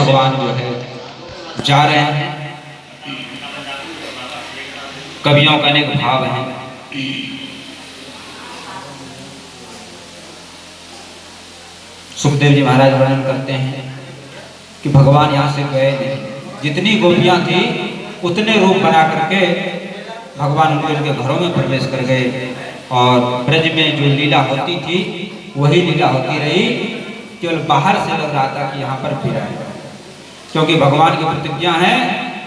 भगवान जो है जा रहे हैं। कवियों का अनेक भाव हैं। सुखदेव जी महाराज वर्णन करते हैं कि भगवान यहाँ से गए नहीं, जितनी गोपियाँ थी उतने रूप बना करके भगवान उनके घरों में प्रवेश कर गए और ब्रज में जो लीला होती थी वही लीला होती रही। केवल बाहर से लग रहा था कि यहाँ पर फिर आए, क्योंकि भगवान की प्रतिज्ञा है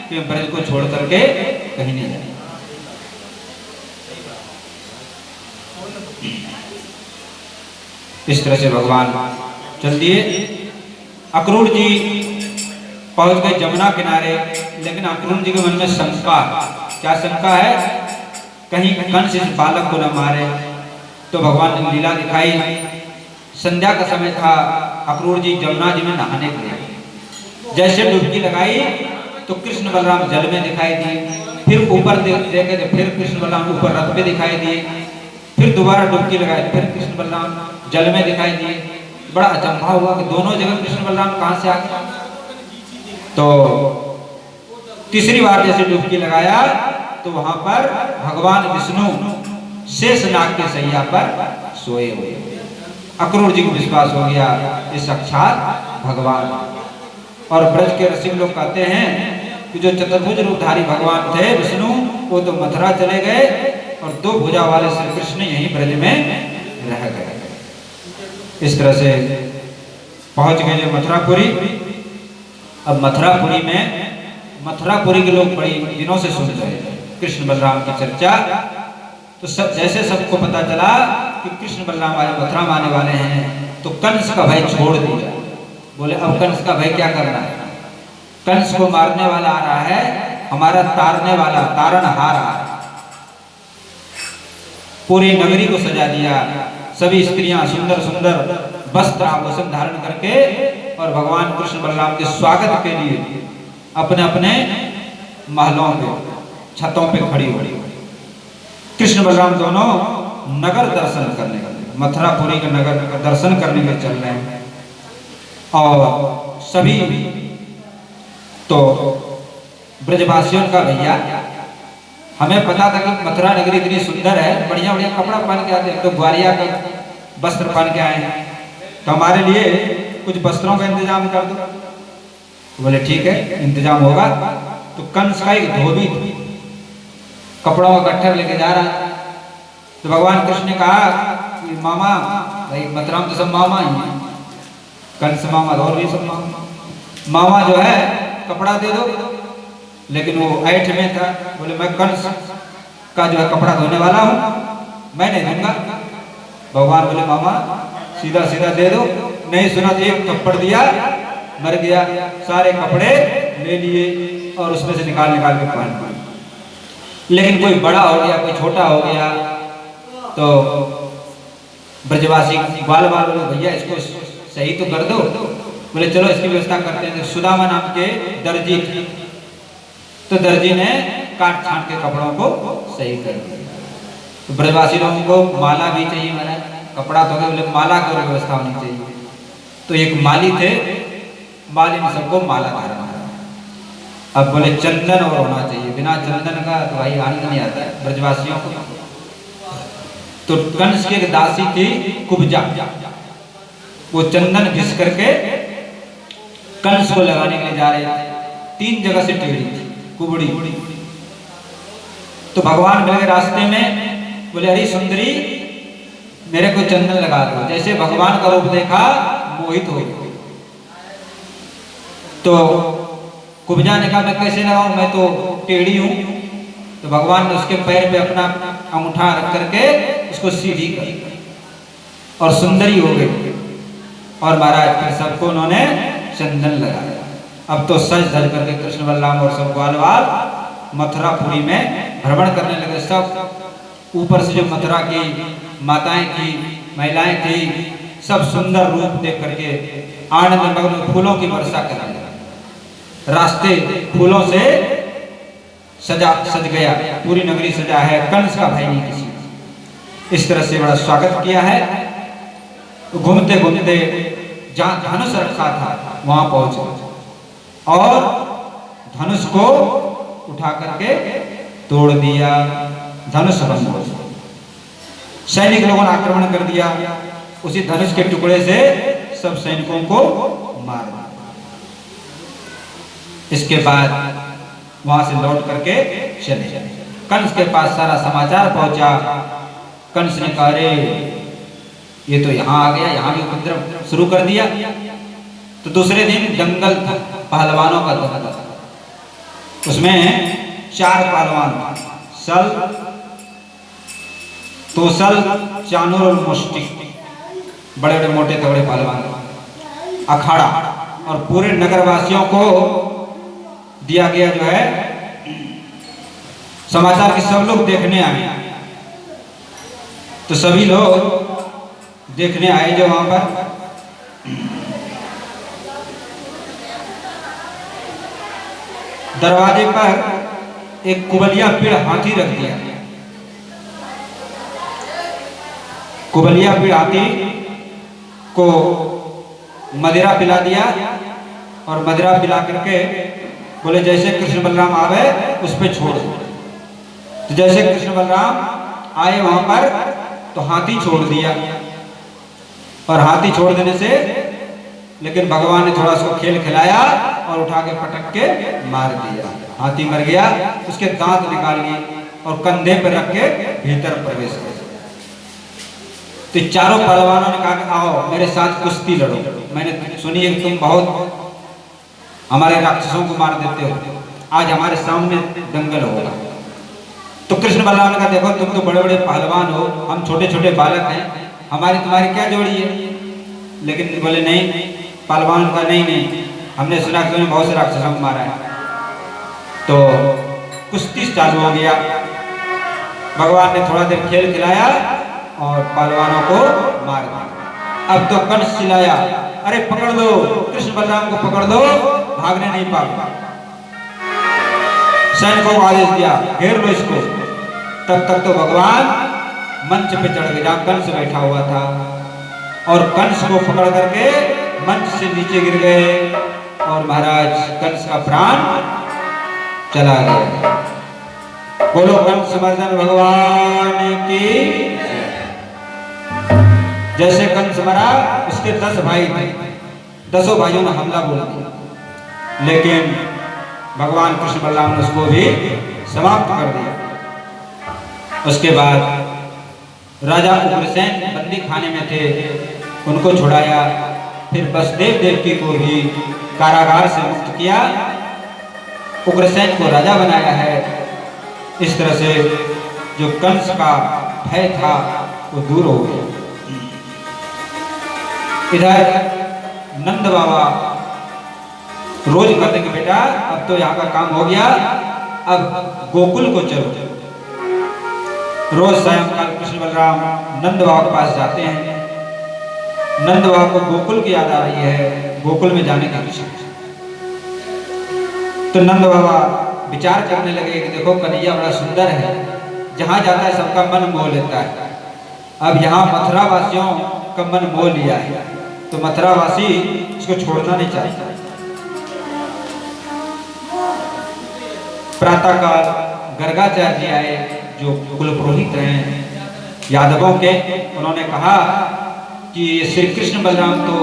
कि ब्रज को छोड़ करके कहीं नहीं जाए। इस तरह से भगवान चल दिए। अक्रूर जी पहुंच गए जमुना किनारे, लेकिन अक्रूर जी के मन में शंका। क्या शंका है? कहीं कंस इस बालक को न मारे। तो भगवान ने लीला दिखाई। संध्या का समय था, अक्रूर जी जमुना जी में नहाने गए। जैसे डुबकी लगाई तो कृष्ण बलराम जल में दिखाई दिए। फिर ऊपर देखे तो फिर कृष्ण बलराम ऊपर रथ पे दिखाई दिए। फिर दोबारा डुबकी लगाई, फिर कृष्ण बलराम जल में दिखाई दिए। बड़ा अचंभा हुआ कि दोनों जगह कृष्ण बलराम कहां से आ गए। तो तीसरी बार जैसे डुबकी लगाया तो वहां पर भगवान विष्णु शेषनाग के सैया पर सोए हुए। अक्रूर जी को विश्वास हो गया ये साक्षात भगवान। और ब्रज के रसिक लोग कहते हैं कि जो चतुर्भुज रूपधारी भगवान थे विष्णु, वो तो मथुरा चले गए और दो भुजा वाले श्री कृष्ण यहीं ब्रज में रह गए। इस तरह से पहुंच गए जो मथुरापुरी। अब मथुरापुरी में मथुरापुरी के लोग बड़ी दिनों से सुन रहे कृष्ण बलराम की चर्चा। तो सब जैसे सबको पता चला कि कृष्ण बलराम आज मथुरा में आने वाले हैं तो कंस का भय छोड़ दिया। बोले अब कंस का भय क्या करना है? कंस को मारने वाला आ रहा है, हमारा तारने वाला तारणहार आ रहा है। पूरी नगरी को सजा दिया। सभी स्त्रियां सुंदर सुंदर वस्त्र आभूषण धारण करके और भगवान कृष्ण बलराम के स्वागत के लिए अपने अपने महलों पे छतों पे खड़ी हो रही। कृष्ण बलराम दोनों नगर दर्शन करने गए, मथुरापुरी का नगर दर्शन करने के चल रहे हैं। और सभी तो ब्रजवासियों का भैया, हमें पता था कि मथुरा नगरी इतनी सुंदर है, बढ़िया बढ़िया कपड़ा पहन के आते हैं। तो ग्वालिया का वस्त्र पहन के आए हैं, तो हमारे लिए कुछ वस्त्रों का इंतजाम कर दो। तो बोले ठीक है इंतजाम होगा। तो कंस का एक धोबी कपड़ों का गट्ठर लेके जा रहा है। तो भगवान कृष्ण ने कहा कि मामा, भाई मथुरा में तो सब मामा ही हैं, कंस मामा और भी सब मामा, मामा जो है कपड़ा दे दो। लेकिन वो ऐठ में था। बोले मैं कंस का जो है कपड़ा धोने वाला हूँ, मैं नहीं दूंगा। भगवान बोले मामा सीधा सीधा दे दो। नहीं सुना तो एक थप्पड़ दिया, मर गया। सारे कपड़े ले लिए और उसमें से निकाल निकाल के पहन पाए। लेकिन कोई बड़ा हो गया, कोई छोटा हो गया, तो ब्रजवासी बाल बाल बोले भैया इसको सही तो कर दो। बोले चलो इसकी व्यवस्था करते हैं। सुदामा नाम के दर्जी थे, तो दर्जी ने काट छांट के कपड़ों को सही कर दिया। तो ब्रजवासी लोगों को माला भी चाहिए, मैंने कपड़ा तो बोले माला की व्यवस्था होनी चाहिए। तो एक माली थे, माली ने सबको माला धारण करा। अब बोले चंदन और होना चाहिए, बिना चंदन का तो भाई आनंद नहीं आता है ब्रजवासियों को। तो कंस की एक दासी थी कुब्जा, वो चंदन घिस करके कंस को लगाने के लिए जा रहे थे। 3 जगह से टेढ़ी थी कुबड़ी। तो भगवान मिल गए रास्ते में। बोले अरे सुंदरी मेरे को चंदन लगा दो। जैसे भगवान का रूप देखा मोहित हो गए। तो कुब्जा ने कहा मैं कैसे लगाऊं, मैं तो टेढ़ी हूं। तो भगवान ने उसके पैर पे अपना अंगूठा रख करके उसको सीधी कर और सुंदरी हो गई। और महाराज फिर सबको उन्होंने चंदन लगाया। अब तो सज धज करके कृष्ण बलराम और सब ग्वाल बाल मथुरापुरी में भ्रमण करने लगे। सब ऊपर से जो मथुरा की माताएं थी, महिलाएं थी, सब सुंदर रूप देख करके आनंद मग्न फूलों की वर्षा करने लगे। रास्ते फूलों से सज गया, पूरी नगरी सजा है। कंस का भय नहीं किसी। इस तरह से बड़ा स्वागत किया है। घूमते घूमते जहाँ धनुष रखा था वहां पहुंचे। और धनुष को उठा करके तोड़ दिया, धनुष भंग हो गया। सैनिक लोगों ने आक्रमण कर दिया, उसी धनुष के टुकड़े से सब सैनिकों को मार दिया। इसके बाद वहां से लौट करके चले गए। कंस के पास सारा समाचार पहुंचा। कंस ने कहा, अरे ये तो यहाँ आ गया, यहाँ भी उपद्रव शुरू कर दिया। तो दूसरे दिन दंगल था, पहलवानों का दंगल था। उसमें 4 पहलवान, सल, तोसल, चानूर और मुष्टि, बड़े बड़े मोटे तगड़े पहलवान, अखाड़ा। और पूरे नगरवासियों को दिया गया जो है समाचार कि सब लोग देखने आए। तो सभी लोग देखने आए जो वहां पर दरवाजे पर एक कुबलिया पेड़ हाथी रख दिया। कुबलिया पेड़ हाथी को मदिरा पिला दिया और मदिरा पिला करके बोले जैसे कृष्ण बलराम आवे उस पे छोड़ दो। तो जैसे कृष्ण बलराम आए वहां पर तो हाथी छोड़ दिया। और हाथी छोड़ देने से लेकिन भगवान ने थोड़ा उसको खेल खिलाया और उठा के पटक के मार दिया। हाथी मर गया, उसके दांत निकाल लिए और कंधे पर रख के भीतर प्रवेश कर। तो चारों पहलवानों ने कहा कि आओ मेरे साथ कुश्ती लड़ो। मैंने सुनी है तुम बहुत हमारे राक्षसों को मार देते हो, आज हमारे सामने दंगल होगा। तो कृष्ण बलराम ने कहा देखो तुम तो बड़े बड़े पहलवान हो, हम छोटे छोटे बालक हैं, हमारी तुम्हारी क्या जोड़ी है। लेकिन बोले नहीं, पहलवान का नहीं, हमने सुना कि तुमने बहुत से राक्षसों को मारा है। तो कुश्ती चालू हो गया। भगवान ने थोड़ा देर खेल खिलाया और पहलवानों को मार दिया। अब तो कंस चिल्लाया, अरे पकड़ दो, कृष्ण बलराम को पकड़ दो, भागने नहीं पाएगा। सैनिकों को आदेश दिया, घेर लो इसको। तब तक तो भगवान मंच पे चढ़ गए जहां कंस बैठा हुआ था और कंस को पकड़ करके मंच से नीचे गिर गए और महाराज कंस का प्राण चला गया। बोलो कंस मर्दन भगवान की। जैसे कंस मरा उसके 10 भाई थे, 10 भाइयों ने हमला बोल दिया, लेकिन भगवान कृष्ण बलराम ने उसको भी समाप्त कर दिया। उसके बाद राजा उग्रसेन बंदी खाने में थे, उनको छुड़ाया। फिर वसुदेव देवकी को भी कारागार से मुक्त किया, उग्रसेन को राजा बनाया है। इस तरह से जो कंस का भय था वो दूर हो गया। इधर नंद बाबा रोज कहते कि बेटा अब तो यहाँ का काम हो गया, अब गोकुल को चलो। रोज सायंकाल कृष्ण बलराम नंद बाबा के पास जाते हैं। नंद बाबा को गोकुल की याद आ रही है, गोकुल में जाने की इच्छा। तो नंद बाबा विचार करने लगे कि देखो कन्हैया बड़ा सुंदर है, जहाँ जाता है सबका मन मोह लेता है। अब यहाँ मथुरा वासियों का मन मोह लिया है, तो मथुरा वासी इसको छोड़ना नहीं चाहता। प्रातःकाल गर्गाचार्य जी आए, जो कुल पुरोहित हैं यादवों के। उन्होंने कहा कि श्री कृष्ण बलराम तो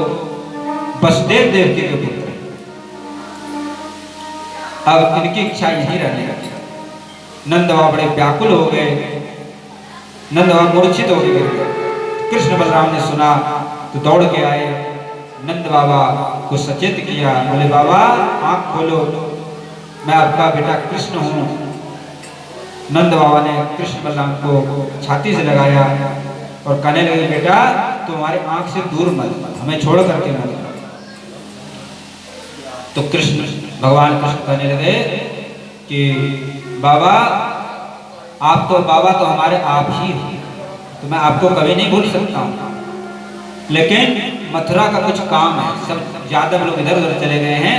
वसुदेव देवकी के पुत्र हैं, अब इनकी इच्छा यही रहने लगी। नंद बाबा बड़े व्याकुल हो गए, नंद बाबा मूर्छित होकर गिर गए। कृष्ण बलराम ने सुना तो दौड़ के आए, नंद बाबा को सचेत किया। बोले बाबा आंख खोलो, मैं आपका बेटा कृष्ण हूँ। नंद बाबा ने कृष्ण बलराम को छाती से लगाया और कहने लगे बेटा तुम्हारे आंख से दूर मत, हमें छोड़ करके मत। तो कृष्ण भगवान कृष्ण कहने लगे कि बाबा आप तो बाबा तो हमारे आप ही हो, तो मैं आपको कभी नहीं भूल सकता हूँ। लेकिन मथुरा का कुछ काम है, सब यादव लोग इधर उधर चले गए हैं,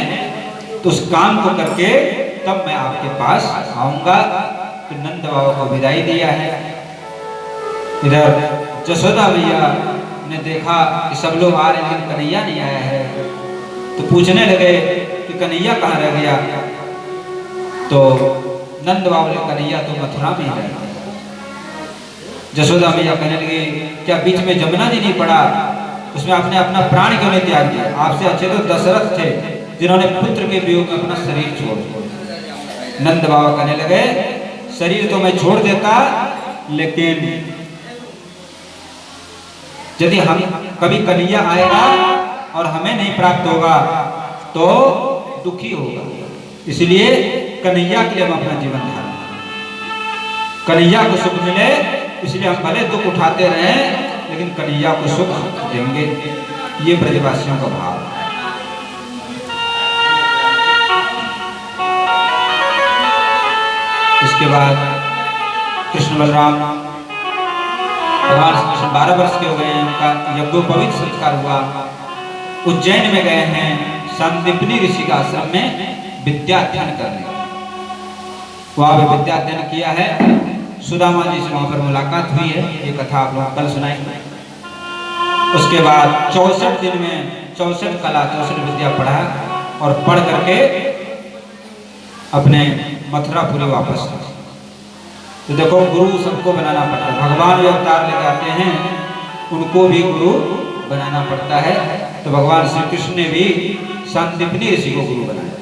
तो उस काम को करके तब मैं आपके पास आऊंगा। तो नंद बाबा को विदाई दिया है। इधर जसोदा मैया ने देखा कि सब लोग आ रहे हैं लेकिन कन्हैया नहीं आया है, तो पूछने लगे कि कन्हैया कहाँ रह गया, तो नंद बाबा बोले कन्हैया तो मथुरा में ही रहता। जसोदा मैया कहने लगी क्या बीच में जमुना जी नहीं पड़ा, उसमें आपने अपना प्राण क्यों नहीं त्याग दिया? आपसे अच्छे तो दशरथ थे जिन्होंने पुत्र के वियोग में अपना शरीर छोड़ दिया। नंद बाबा कहने लगे शरीर तो मैं छोड़ देता, लेकिन यदि हम कभी कन्हैया आएगा और हमें नहीं प्राप्त होगा तो दुखी होगा, इसलिए कन्हैया के लिए हम अपना जीवन धारण करें। कन्हैया को सुख मिले इसलिए हम भले दुख उठाते रहे लेकिन कन्हैया को सुख देंगे, ये ब्रजवासियों का भाव है। इसके बाद कृष्ण बलराम भगवान श्री कृष्ण 12 वर्ष के हो गए हैं, उनका यज्ञोपवीत संस्कार हुआ। उज्जैन में गए हैं संदीपनी ऋषि का आश्रम में विद्याध्ययन करने, वहां भी विद्याध्ययन किया है। सुदामा जी से वहां पर मुलाकात हुई है, ये कथा आप लोग कल सुनाएंगे। उसके बाद 64 दिन में 64 कला 64 विद्या पढ़ा और पढ़ करके अपने मथुरापुरी वापस आए। तो देखो गुरु सबको बनाना पड़ता है, भगवान भी अवतार लेकर आते हैं, उनको भी गुरु बनाना पड़ता है। तो भगवान श्री कृष्ण ने भी संदीपनी ऋषि को गुरु बनाया,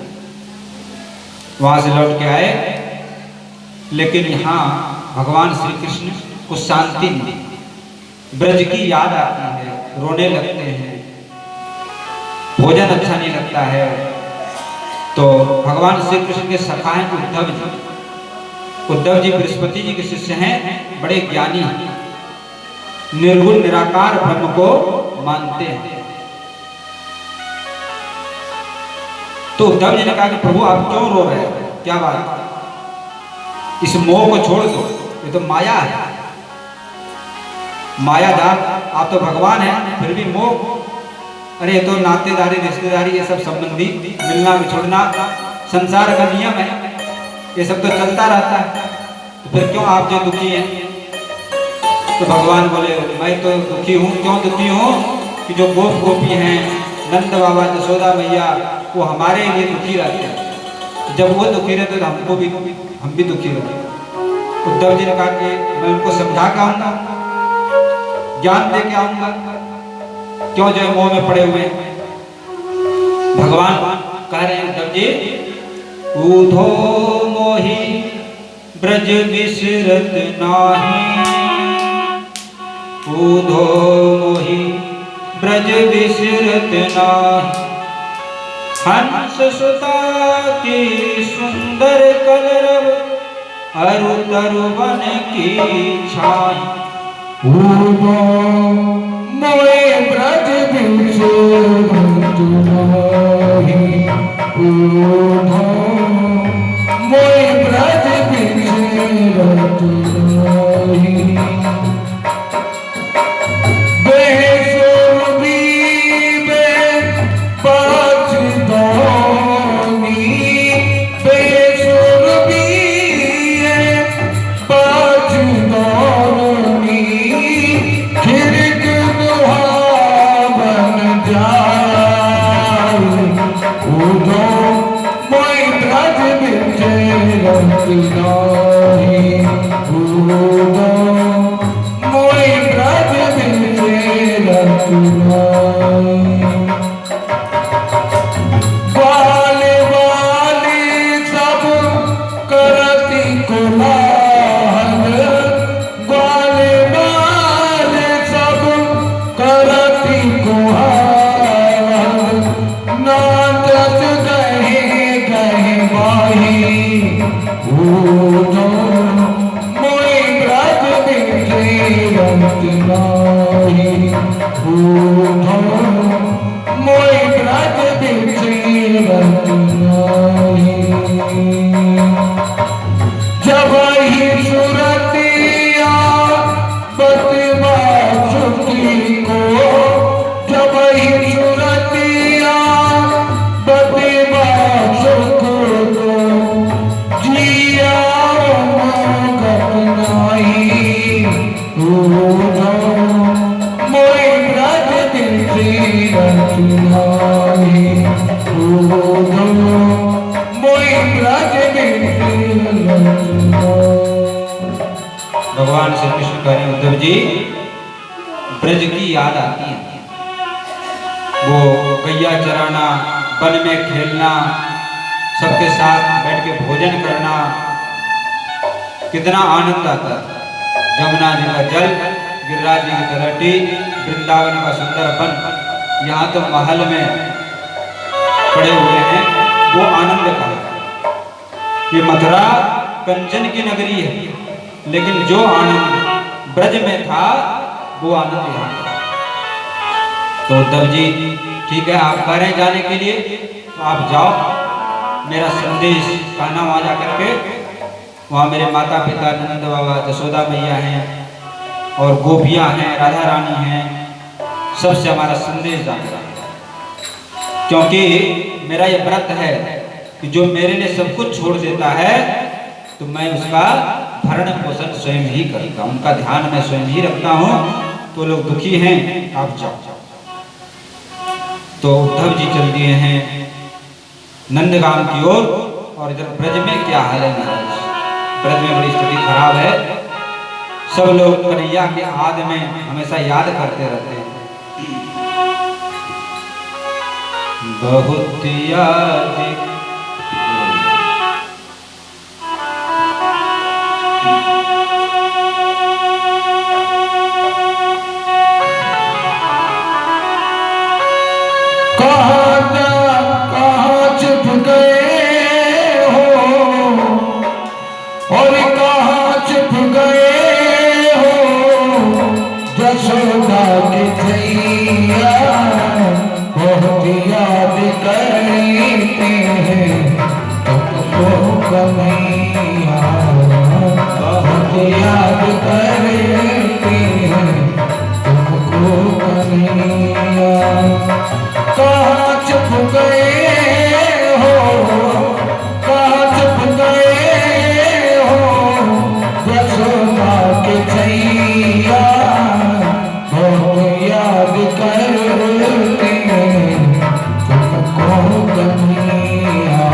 वहां से लौट के आए। लेकिन यहाँ भगवान श्री कृष्ण को शांति नहीं, ब्रज की याद आती है, रोने लगते हैं, भोजन अच्छा नहीं लगता है। तो भगवान श्री कृष्ण के सखा हैं उद्धव जी। उद्धव जी बृहस्पति जी के शिष्य हैं, बड़े ज्ञानी, निर्गुण निराकार ब्रह्म को मानते हैं। तो उद्धव जी ने कहा कि प्रभु आप क्यों रो रहे हैं, क्या बात, इस मोह को छोड़ दो, ये तो माया है, मायादार, आप तो भगवान हैं फिर भी मोह, अरे ये तो नातेदारी रिश्तेदारी ये सब संबंधी मिलना बिछुड़ना संसार का नियम है, ये सब तो चलता रहता है, तो फिर क्यों आप जो दुखी हैं? तो भगवान बोले मैं तो दुखी हूँ, क्यों दुखी हूँ कि जो गोप गोपी हैं, नंद बाबा जसोदा मैया, वो हमारे लिए दुखी रहते हैं, जब वो दुखी रहते तो हमको भी हम भी दुखी रहते। उद्धव जी ने कहा कि मैं उनको समझा के आऊंगा, ज्ञान दे के आऊंगा, क्यों जो मोह में पड़े हुए हैं। भगवान कह रहे हैं उद्धव जी, ऊधो मोहि ब्रज विसरत नाही, ऊधो मोहि ब्रज विसरत नाही, हंस सुता की सुंदर कलरव अरु तरु बन की छाई, ऊधो मोहि ब्रज विसरत नाही, ऊधो मोहि ब्रज विसरत नाही, जिया भगवान श्री कृष्ण कह रहे हैं उद्धव जी, ब्रज की याद आती है। वो गैया चराना, वन में खेलना, सबके साथ बैठ के भोजन करना, कितना आनंद आता है। जमुना जी का जल, गिरिराज जी की तलहटी, वृंदावन का सुंदर वन, यहाँ तो महल में पड़े हुए हैं, वो आनंद का है। ये मथुरा कंचन की नगरी है, लेकिन जो आनंद ब्रज में था वो आनंद यहाँ था। तो उद्धव जी ठीक है, आप कह रहे हैं जाने के लिए, तो आप जाओ, मेरा संदेश कहना वहाँ जा करके। वहाँ मेरे माता पिता, नंद बाबा, जसोदा मैया हैं और गोपियाँ हैं, राधा रानी हैं, सबसे हमारा संदेश जाना है। क्योंकि मेरा ये व्रत है कि जो मेरे लिए सब कुछ छोड़ देता है तो मैं उसका भरण पोषण स्वयं ही करता हूँ, उनका ध्यान मैं स्वयं ही रखता हूँ। तो लोग दुखी हैं, आप जाओ। तो उद्धव जी चल दिए हैं नंदगाम की ओर। और इधर ब्रज में क्या हाल है महाराज? ब्रज में बड़ी स्थिति खराब है। सब लोग कन्हैया के आद में हमेशा याद करते रहते हैं, बहुत याद। कहाँ छिप गए हो और कहाँ छिप गए हो, जसोदा की छैया बहुत याद करते हैं तुमको कन्हैया, बहुत याद करते हैं तुमको कन्हैया। कहाँ छुप गए हो, कहाँ छुप गए हो, जसोदा के छैया बहुत याद करते हैं तुमको कन्हैया।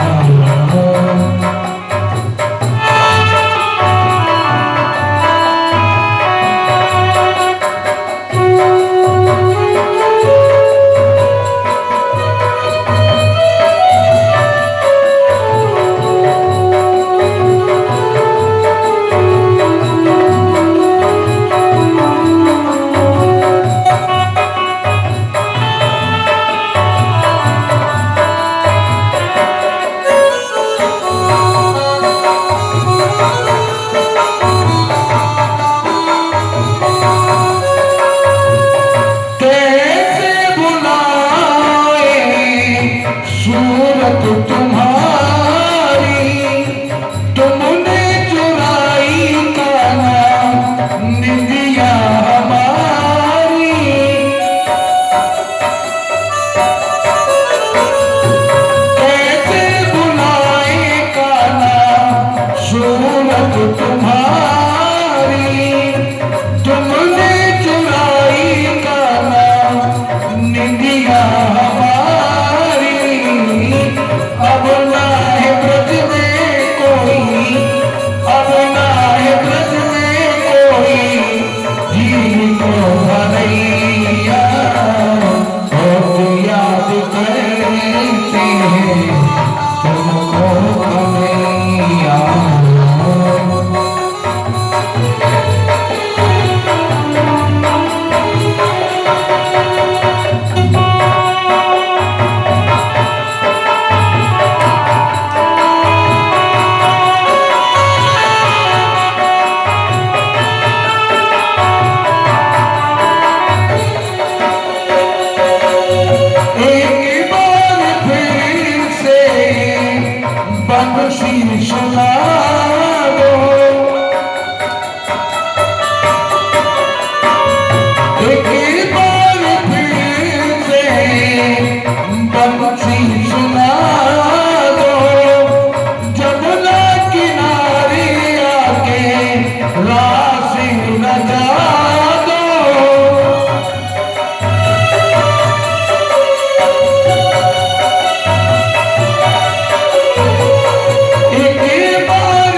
एक बार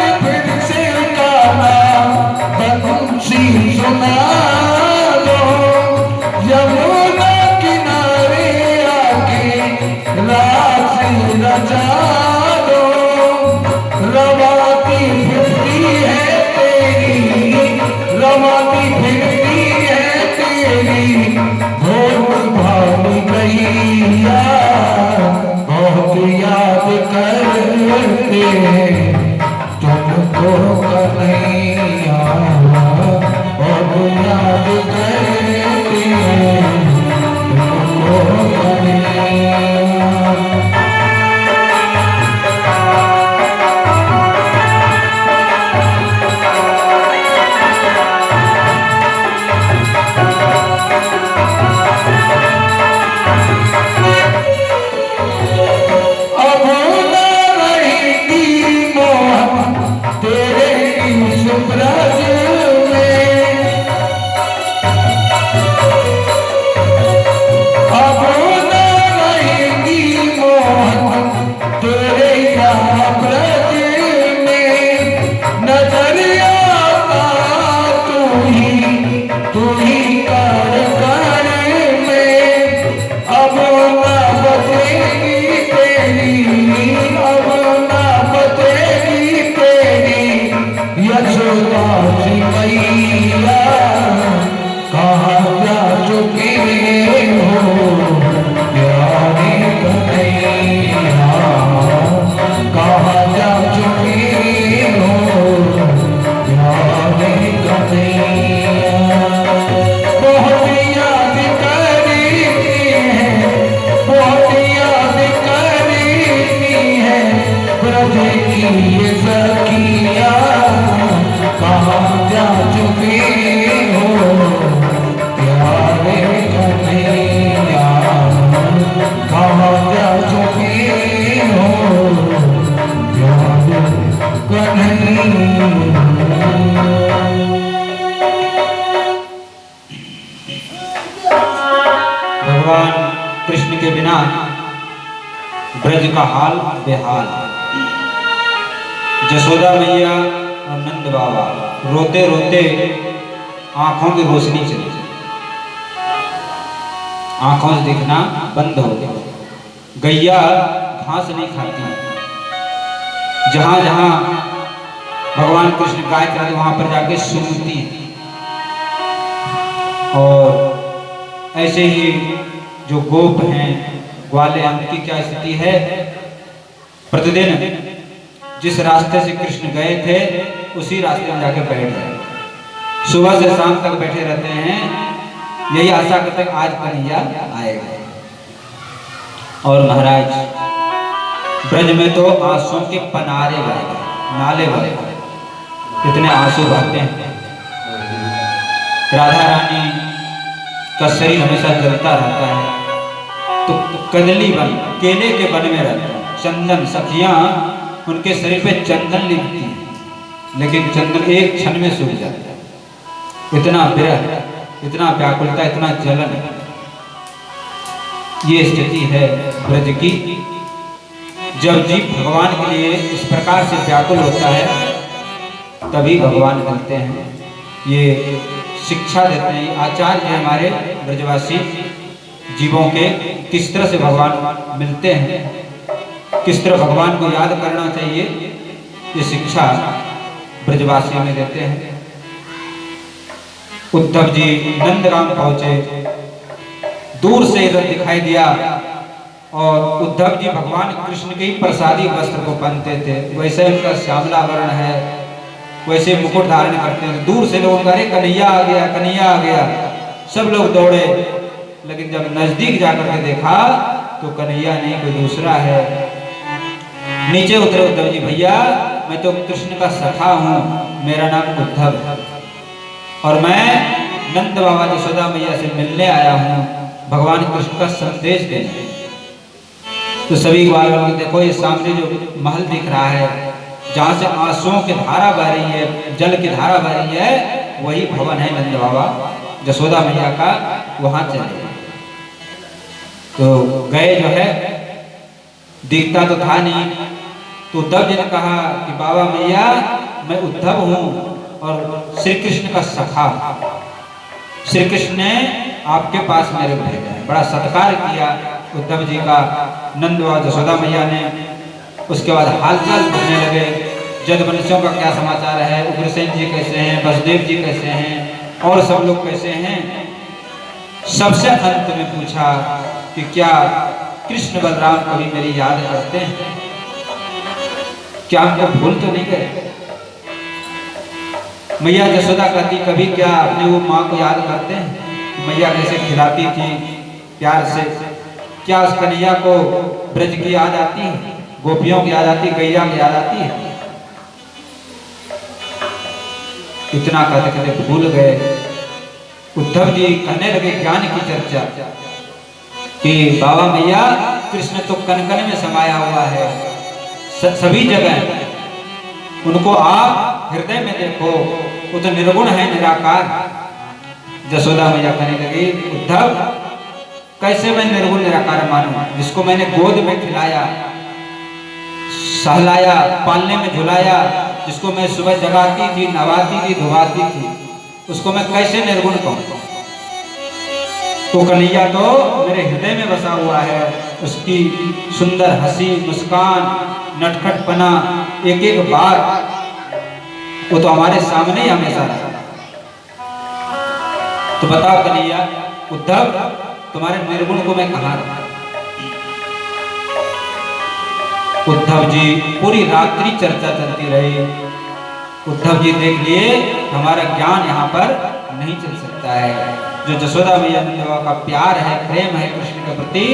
करते तुमको कन्हैया, अब याद करते तुमको कन्हैया। भगवान कृष्ण के बिना ब्रज का हाल बेहाल। जसोदा मैया और नंद बाबा रोते रोते आंखों की रोशनी चली, आंखों से दिखना बंद हो गया। गैया घास नहीं खाती, जहां जहां भगवान कृष्ण गाय चराते वहां पर जाके सूंघती हैं। और ऐसे ही जो गोप हैं ग्वाले, उनकी क्या स्थिति है, प्रतिदिन जिस रास्ते से कृष्ण गए थे उसी रास्ते में जाके बैठ गए, सुबह से शाम तक बैठे रहते हैं, यही आशा करते हैं आज कन्हैया आएगा। और महाराज ब्रज में तो आंसुओं के पनारे बह गए, नाले बह गए, इतने आंसू बहते हैं। राधा रानी का शरीर हमेशा जलता रहता है, तो कदली बन, केले के बन में रहता है, चंदन, सखियां उनके शरीर पे चंदन लिखती हैं, लेकिन चंदन एक क्षण में सूख जाता है। इतना विरह, इतना व्याकुलता, इतना जलन, ये स्थिति है ब्रज की। जब जीव भगवान के लिए इस प्रकार से व्याकुल होता है तभी भगवान मिलते हैं। ये शिक्षा देते हैं आचार्य हैं हमारे ब्रजवासी जीवों के, किस तरह से भगवान मिलते हैं, किस तरह भगवान को याद करना चाहिए, ये शिक्षा ब्रजवासियों में देते हैं। उद्धव जी नंदगांव पहुंचे, दूर से इधर दिखाई दिया और उद्धव जी भगवान कृष्ण के ही प्रसादी वस्त्र को पहनते थे, वैसे उनका श्यामला वर्ण है, वैसे मुकुट धारण करते हैं। दूर से लोग कह रहे कन्हैया आ गया, कन्हैया आ गया, सब लोग दौड़े, लेकिन जब नजदीक जाकर के देखा तो कन्हैया नहीं, कोई दूसरा है। नीचे उतरे उद्धव जी, भैया मैं तो कृष्ण का सखा हूँ, मेरा नाम उद्धव है और मैं नंद बाबा यशोदा मैया से मिलने आया हूँ, भगवान कृष्ण का संदेश देने। तो सभी ग्वाल देखो, ये सामने जो महल दिख रहा है, जहाँ से आंसुओं की धारा बह रही है, जल की धारा बह रही है, वही भवन है नंद बाबा यशोदा मैया का, वहां चले। तो गए, जो है दिखता तो था नहीं, तो उद्धव जी ने कहा कि बाबा मैया मैं उद्धव हूँ और श्री कृष्ण का सखा, श्री कृष्ण ने आपके पास मेरे को भेजा है। बड़ा सत्कार किया उद्धव जी का नंद और यशोदा मैया ने। उसके बाद हालचाल पूछने लगे, जदवंशियों का क्या समाचार है, उग्रसेन जी कैसे हैं, वसुदेव जी कैसे हैं, और सब लोग कैसे हैं। सबसे अंत में पूछा कि क्या कृष्ण बलराम कभी मेरी याद करते हैं। क्या हमको भूल तो नहीं गए? मैया यशोदा कहती, कभी क्या अपने वो माँ को याद करते हैं? मैया कैसे खिलाती थी प्यार से। क्या उस कन्हैया को ब्रज की याद आती है, गोपियों की याद आती, गैया की याद आती है? इतना कहते कहते भूल गए। उद्धव जी कहने लगे ज्ञान की चर्चा कि बाबा मैया कृष्ण तो कन कन में समाया हुआ है, सभी जगह उनको आप हृदय में देखो, वो तो निर्गुण है, निराकार। यशोदा मैया कहने लगी, उद्धव कैसे मैं निर्गुण निराकार मानूं, जिसको मैंने गोद में खिलाया, सहलाया, पालने में झुलाया, जिसको मैं सुबह जगाती थी, नवाती थी, धुआती थी, उसको मैं कैसे निर्गुण कहूं? तो कन्हैया तो मेरे हृदय में बसा हुआ है। उसकी सुंदर हंसी, मुस्कान, नटखटपना, एक एक बात वो तो हमारे सामने ही हमेशा रहा। तो बताओ कन्हैया, उद्धव तुम्हारे निर्गुण को मैं कहाँ रखा? उद्धव जी पूरी रात्रि चर्चा चलती रही। उद्धव जी देख लिए हमारा ज्ञान यहाँ पर नहीं चल सकता है। जो यशोदा मैया का प्यार है, प्रेम है कृष्ण के प्रति,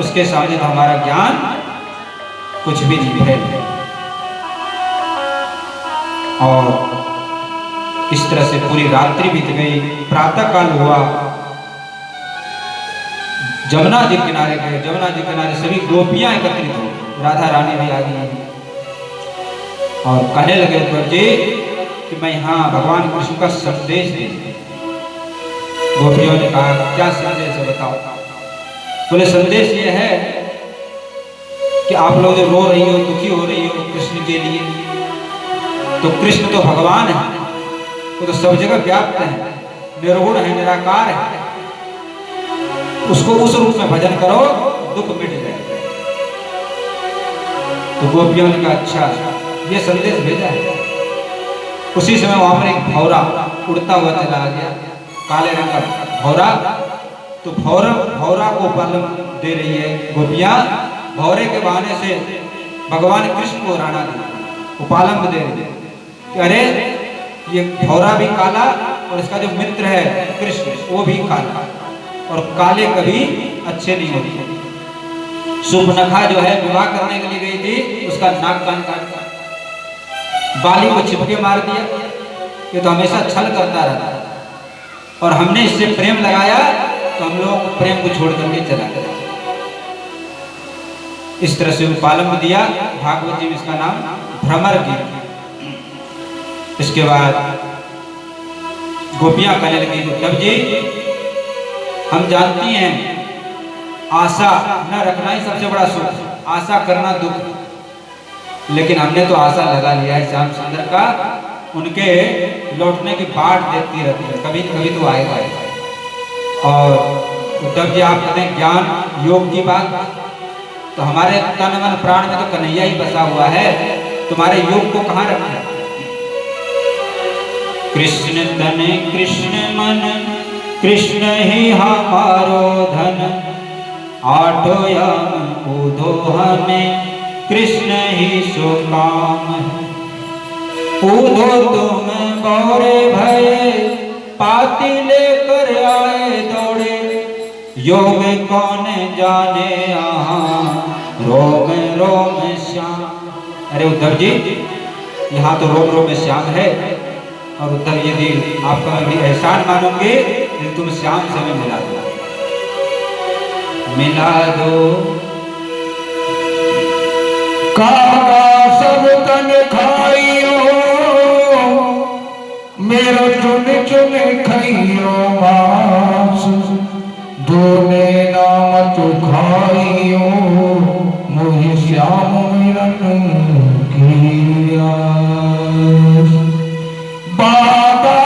उसके सामने तो हमारा ज्ञान कुछ भी नहीं है। और इस तरह से पूरी रात्रि बीत गई। प्रातः काल हुआ, जमुना जी किनारे गए। जमुना जी किनारे सभी गोपियां एकत्रित हो, राधा रानी भी आ गई और कहने लगे उद्धव जी कि मैं यहाँ भगवान कृष्ण का संदेश दे। गोपियों ने कहा, क्या संदेश है बताओ? बोले संदेश ये है कि आप लोग जो रो रही हो, दुखी हो रही हो कृष्ण के लिए, तो कृष्ण तो भगवान है, वो तो सब जगह व्याप्त है, निर्गुण है, निराकार है। उसको उस रूप में भजन करो, दुख मिट जाए। तो गोपियों ने कहा, अच्छा ये संदेश भेजा है। उसी समय वहां पर एक भौरा उड़ता हुआ चला गया, काले रंग का भौरा। तो भौरा को बल दे रही है गोपियां, भौरे के बहाने से भगवान कृष्ण को राणा दे, उपालंब दे रही है कि अरे ये भौरा भी काला और इसका जो मित्र है कृष्ण वो भी काला, और काले कभी अच्छे नहीं होते। सुपर्णखा जो है विवाह करने के लिए गई थी, उसका नाक कान काट बाली को छिपके मार दिया। ये तो हमेशा छल करता रहता है, और हमने इससे प्रेम लगाया तो हम लोग प्रेम को छोड़ करके चला गया। इस तरह से उपालंब दिया। भागवत जी में इसका नाम भ्रमर गीत। इसके बाद गोपियां कहने लगी, उद्धव जी हम जानती हैं आशा न रखना ही सबसे बड़ा सुख, आशा करना दुख, लेकिन हमने तो आशा लगा लिया है श्याम सुंदर का, उनके लौटने की बाट देखती रहती है, कभी कभी तो आएगा। और उद्धव जी आप कहते हैं ज्ञान योग की बात, तो हमारे तन मन प्राण में तो कन्हैया ही बसा हुआ है, तुम्हारे योग को कहाँ रखना है? कृष्ण तन कृष्ण मन कृष्ण ही हमारो धन, आठो यम ऊधो हमें कृष्ण ही सो काम है। ऊधो तुम बौरे भये पाती लेकर आए दौड़े, योग कौन जाने यहाँ रोम रोम श्याम। अरे उद्धव जी यहाँ तो रोम रोम श्याम है, और उद्धव यदि आपका भी एहसान मानोगे यदि तुम श्याम से में मिला दो, मिला दो। कागा सब तन खाइयो, मेरो चुन चुन खाइयो मास, दोने नाम तो खाइयो, मोहि श्याम मिलन किया। बाबा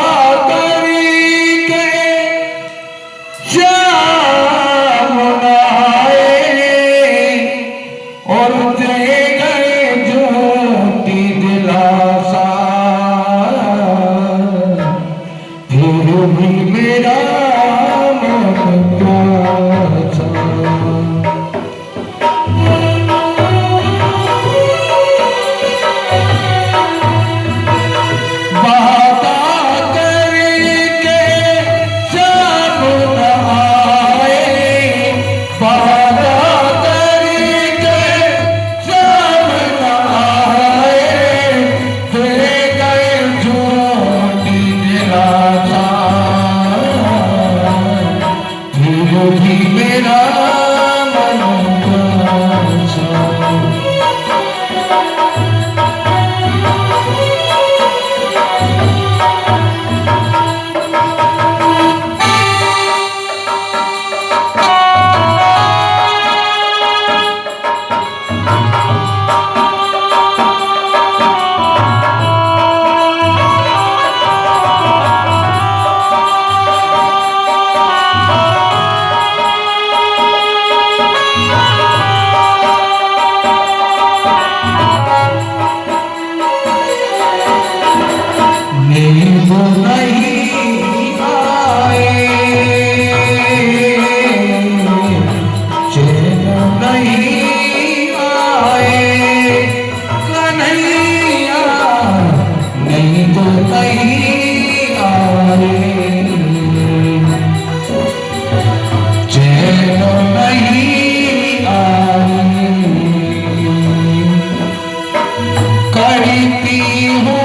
करी के श्याम नहाए, और दे गए ज्योति दिलासा, फिर भी मेरा मन प्यासा। जो नहीं आए, चैन नहीं आए, कन्हैया नहीं जो नहीं आए, चैन नहीं आए। करती हूँ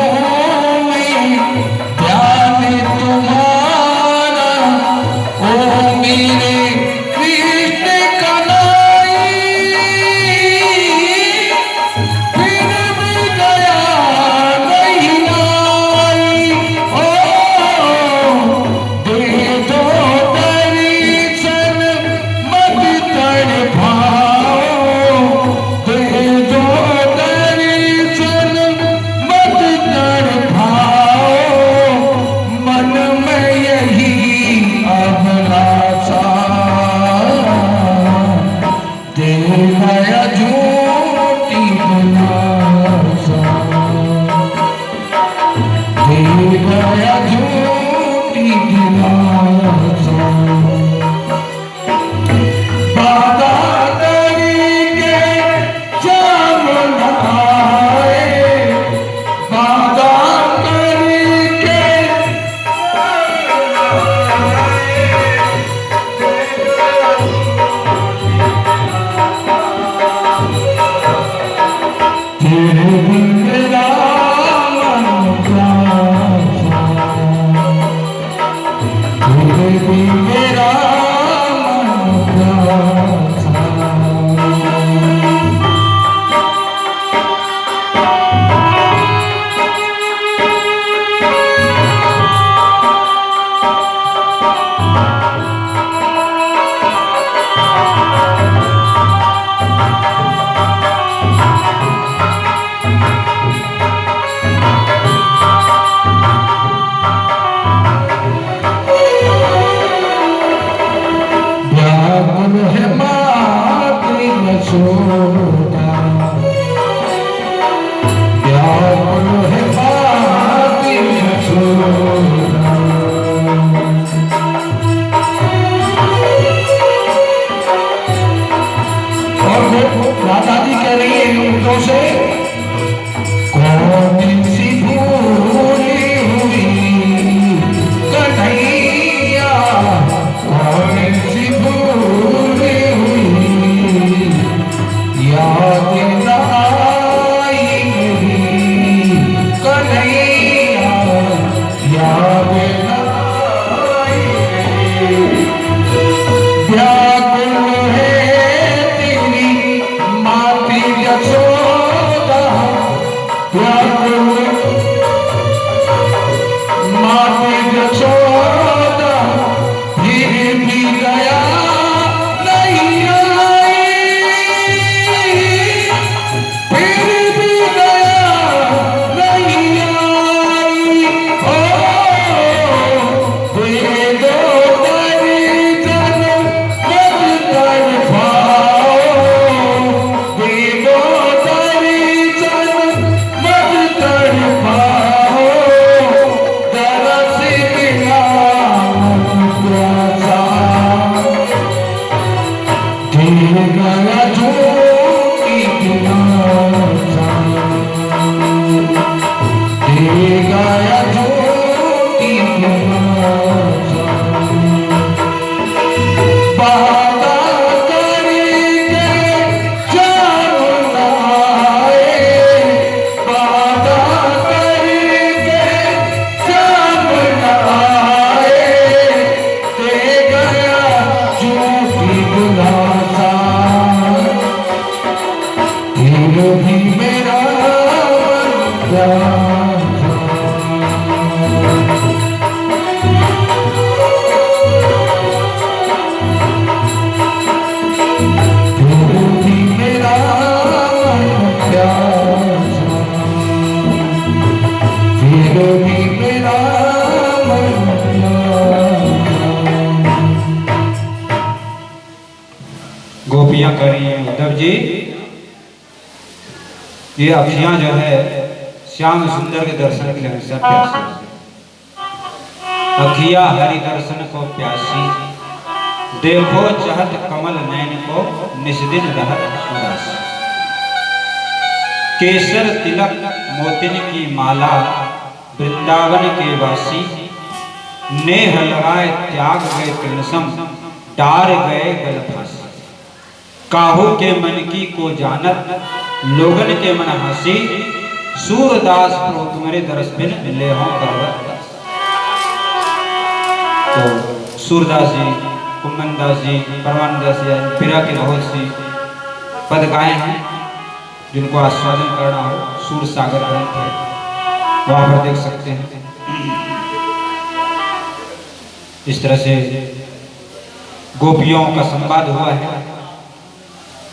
गोपियां कर रही हैं उद्धव जी, ये अभियान जो है श्याम सुंदर के दर्शन के लिए सब प्यासे अखिया हरि दर्शन को प्यासी, देखो चाहत कमल नयन को निस्दिन रहत उदासी। केसर तिलक मोतिन की माला वृंदावन के वासी, नेह लगाए त्याग गए तृणसम डार गए गल फांसी। काहू के मन की को जानत लोगन के मन हंसी, सूरदास प्रभु तुम्हारे दरस बिन मिले हों करवत। तो सूरदास जी, कुम्भनदास जी, परमानंदास जी, पीरा के बहुत सी पद गाए हैं जिनको आस्वादन करना हो। सूर सागर ग्रंथ है, वहां पर देख सकते हैं। इस तरह से गोपियों का संवाद हुआ है।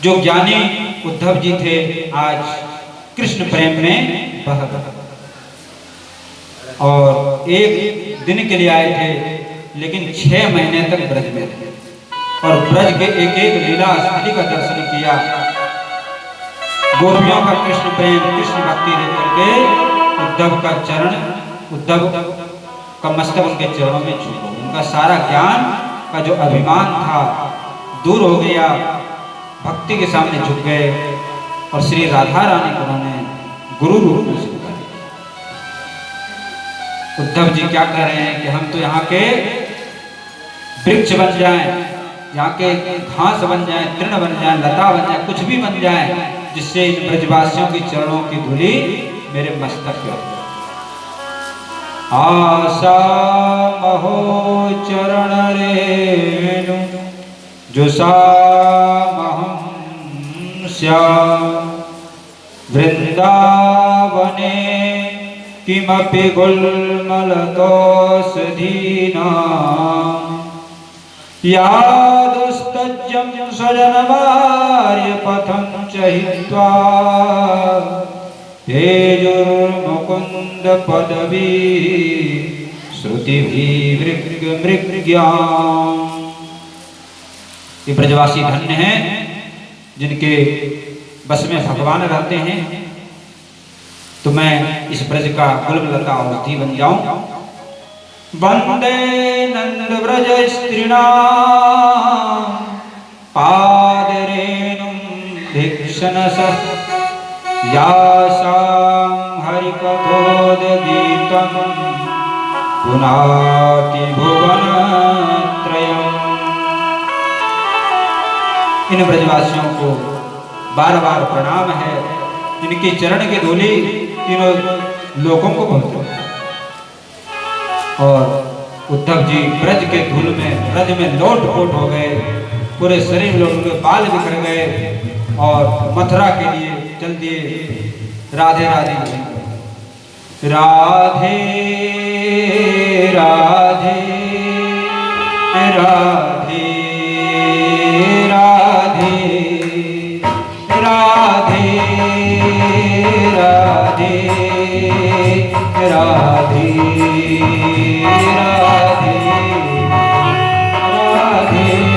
जो ज्ञानी उद्धव जी थे आज कृष्ण प्रेम में बह और एक दिन के लिए आए थे, लेकिन 6 महीने तक ब्रज में थे और ब्रज के एक एक लीला स्थली का दर्शन किया। गोपियों का कृष्ण प्रेम, कृष्ण भक्ति देख करके उद्धव का चरण, उद्धव का मस्तक उनके चरणों में छू, उनका सारा ज्ञान का जो अभिमान था दूर हो गया, भक्ति के सामने झुक गए और श्री राधा रानी को उन्होंने गुरु रूप में स्वीकार किया। उद्धव जी क्या कह रहे हैं कि हम तो यहाँ के वृक्ष बन जाएं, यहाँ के घास बन जाएं, तृण बन जाएं, लता बन जाएं, कुछ भी बन जाएं, जिससे इन ब्रजवासियों की चरणों की धूली मेरे मस्तक पे। आशा महो चरण रेणु जो सामहं स्याम, वृंदावने किमपि गुल्मलतोषधीनां, यादुस्तज्यं स्वजनवार्यपथं च हित्वा, तेजुर्मुकुन्द पदवी श्रुतिभिः मृग्याम्। ये ब्रजवासी धन्य हैं जिनके बस में भगवान रहते हैं। तो मैं इस ब्रज का गुलमलता औषधि बन जाऊं। वंदे नंद ब्रज स्त्रीणां पादरेणुं भिक्षणसः, यासां हरिकथोदगीतं पुनाति भुवनत्रयम्। इन ब्रजवासियों को बार बार प्रणाम है, इनकी चरण की धूलि तीनों लोगों को पहुंचे। और उद्धव जी ब्रज के धूल में, ब्रज में लोट-पोट हो गए, पूरे शरीर लोट गए, बाल बिखर गए और मथुरा के लिए चल दिए। राधे राधे राधे राधे राधे राधे राधे राधे राधे राधे राधे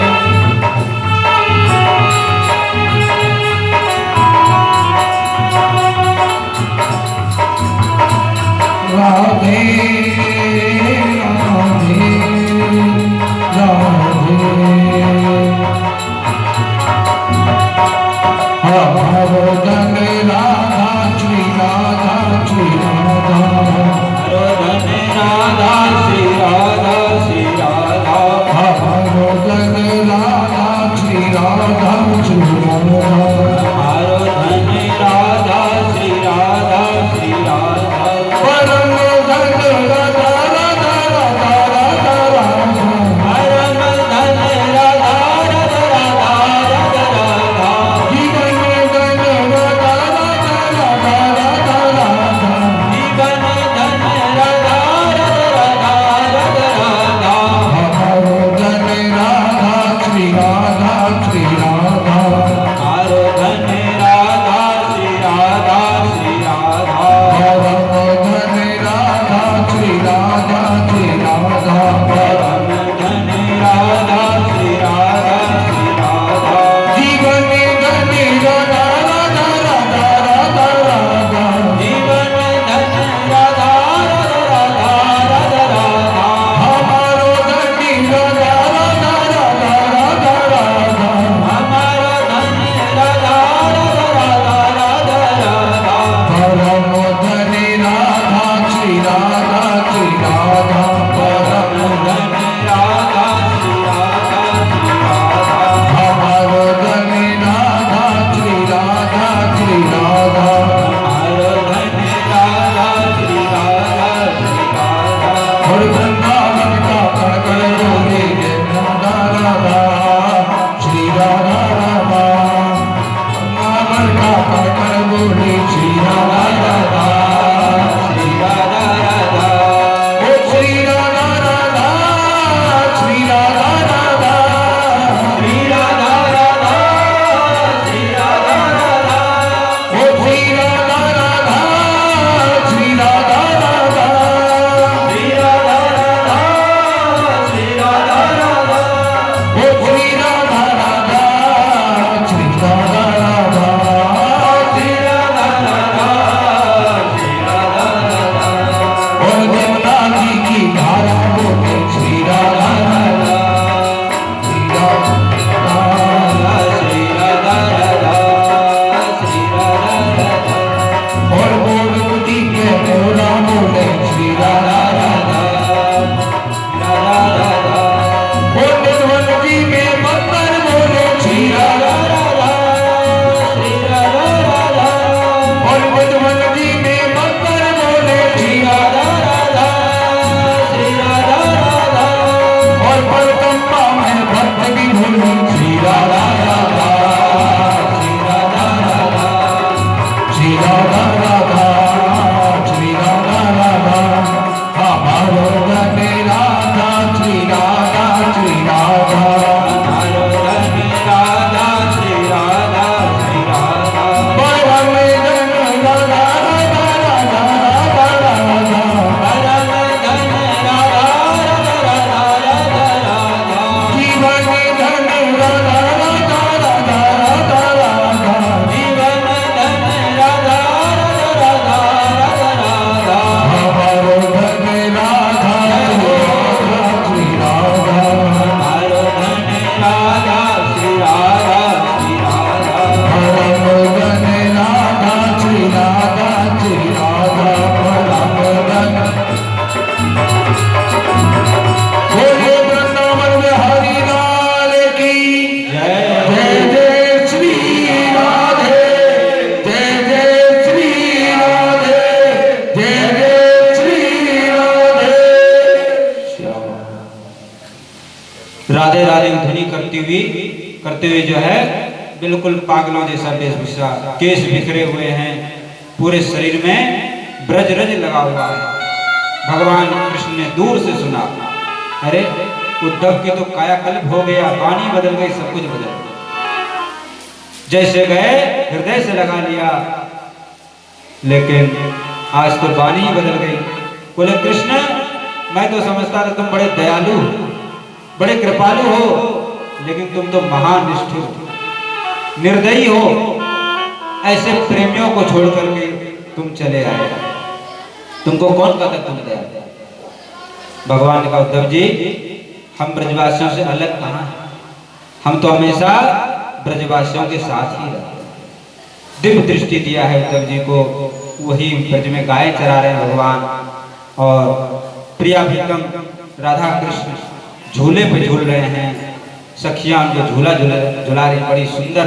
करते हुए जो है बिल्कुल पागलों जैसा वेशभूषा, केस बिखरे हुए हैं, पूरे शरीर में ब्रज रज लगा हुआ है। भगवान कृष्ण ने दूर से सुना, अरे उद्धव की तो कायाकल्प हो गया, वाणी बदल गई, सब कुछ बदल गया। जैसे गए हृदय से लगा लिया, लेकिन आज तो वाणी ही बदल गई। बोले कृष्ण, मैं तो समझता था तुम बड़े दयालु, बड़े कृपालु हो, लेकिन तुम तो महान निष्ठुर निर्दयी हो। ऐसे प्रेमियों को छोड़ करके तुम चले आए, तुमको कौन कहता तुम दया? भगवान ने कहा, उद्धव जी, हम ब्रजवासियों से अलग कहाँ हैं? हम तो हमेशा ब्रजवासियों के साथ ही रहते। दिव्य दृष्टि दिया है उद्धव जी को, वही ब्रज में गाय चरा रहे हैं भगवान, और प्रिया प्रीतम राधा कृष्ण झूले पे झूल रहे हैं। सखियां जो झूला झुला रही, बड़ी सुंदर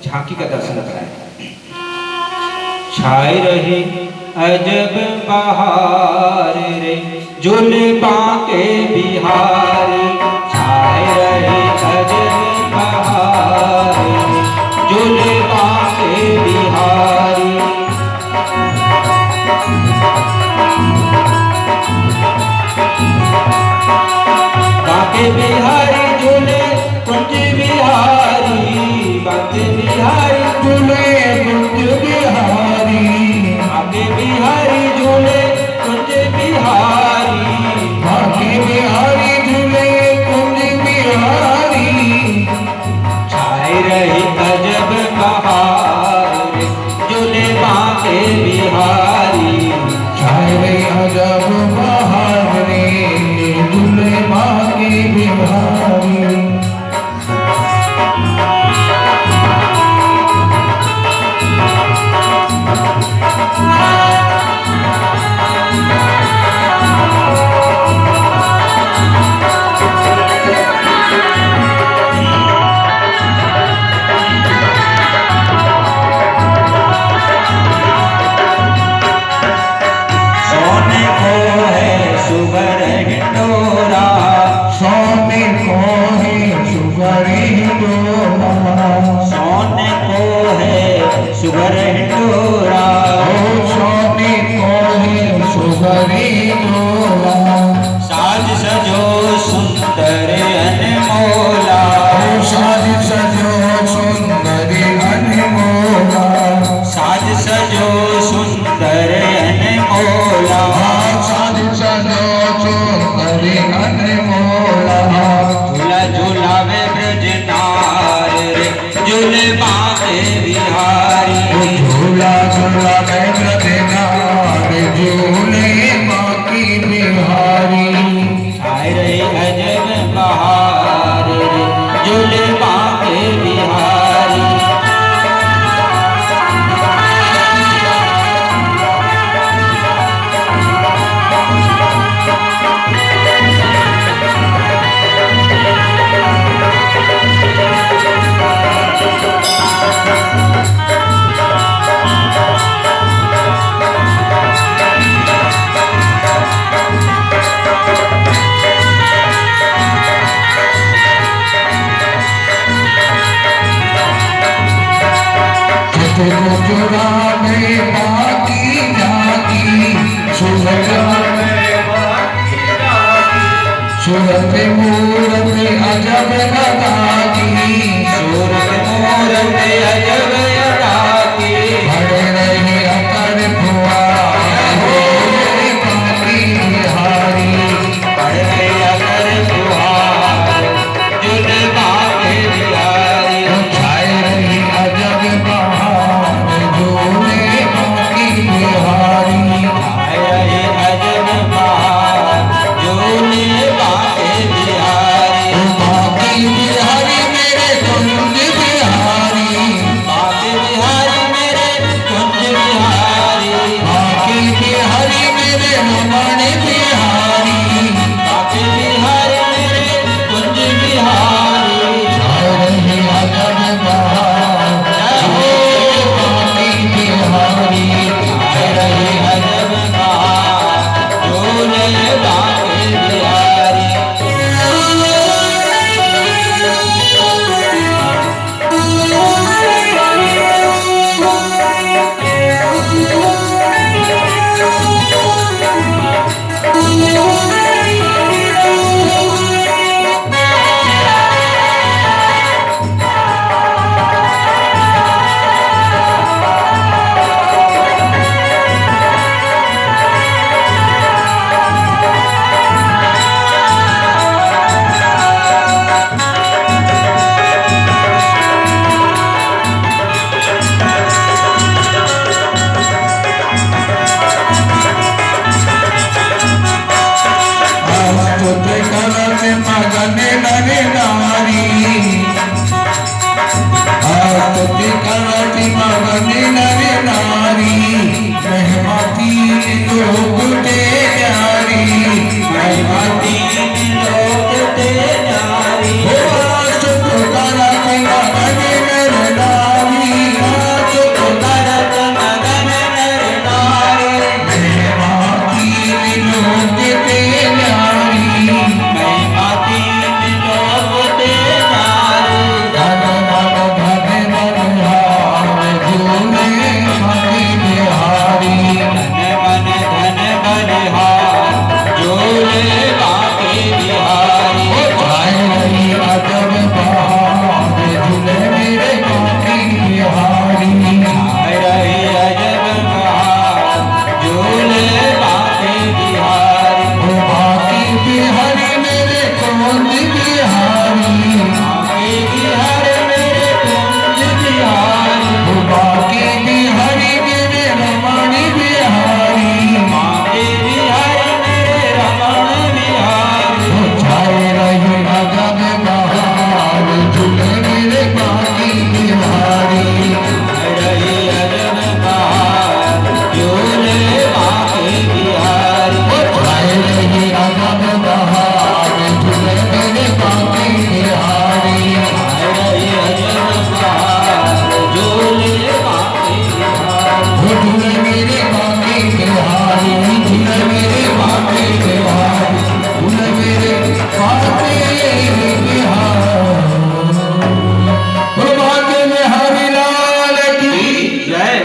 झांकी का दर्शन कराए। छाई रही अजब बहार रे झूले बांके बिहारी, छाई रही अजब बहार रे झूले बांके बिहारी। बांके बिहारी झूले कुंज बिहारी, बांके बिहारी झूले कुंज बिहारी, बांके बिहारी झूले कुंज बिहारी, बांके बिहारी झूले कुंज बिहारी। छाई रही अजब बहार झूले बांके बिहारी, छाई रही अजब बहार रे झूले बांके बिहारी। सुगर हिंडोरा, सोने को है सुगरी डोरा। साज सजो सुंदर अनमोला, साज सजो सुंदर अनमोला, साज सजो सुंदर अनमोला, साज सजो सुंदर अनमोला। झूला झूलावे ब्रज नार रे झूले बांके बिहारी, झूला झूला मैं ब्रज नार झूले बांके बिहारी। छाई रही अजब बहार रे झूले बांके बिहारी। को चुरा में बाकी जाकी सूरत मूरत अजब लगाकी, सूरत मूरत अजब लगाकी, भरे रहे अकर फुहार बाकी बिहारी। पढ़ गया कर फुहार झूले बांके बिहारी। छाई रही अजब बहार झूले बाकी बिहारी। छाई रही अजब बहार झूले बांके बिहारी। बाकी बिहारी मेरे कुंज बिहारी, मगन नर नारी आरती करती मगन नर नारी महिमा तीन लोक ते न्यारी महिमा तीन लोक ते न्यारी आरती करती मगन नर नारी आरती करती मगन नर नारी महिमा तीन लोक ते न्यारी महिमा तीन लोक ते न्यारी धन धन धन बलिहार झूले मति बिहारी धन बलिहार झूले बाके बिहारी छाए रही अजब बहार झूले मेरे बाकी बिहारी आए रही अजब बहार झूले बाके बिहारी ओ बाकी बिहारी मेरे कौन बिहारी बाके बिहारी मेरे कुंज बिहारी ओ बाकी बिहारी मेरे रमण बिहारी बाके बिहारी मेरे रमण बिहारी छाए रही अजब बहार झूले मेरे बाकी बिहारी आए रही अजब बहार झूले बाके बिहारी छाए रही अजब बहार झूले मेरे बाकी बिहारी आए रही अजब बहार झूले बाके बिहारी झूले मेरे बाकी बिहारी झूले मेरे बाकी बिहारी झूले मेरे बाकी बिहारी बाकी में हरि लाल की जय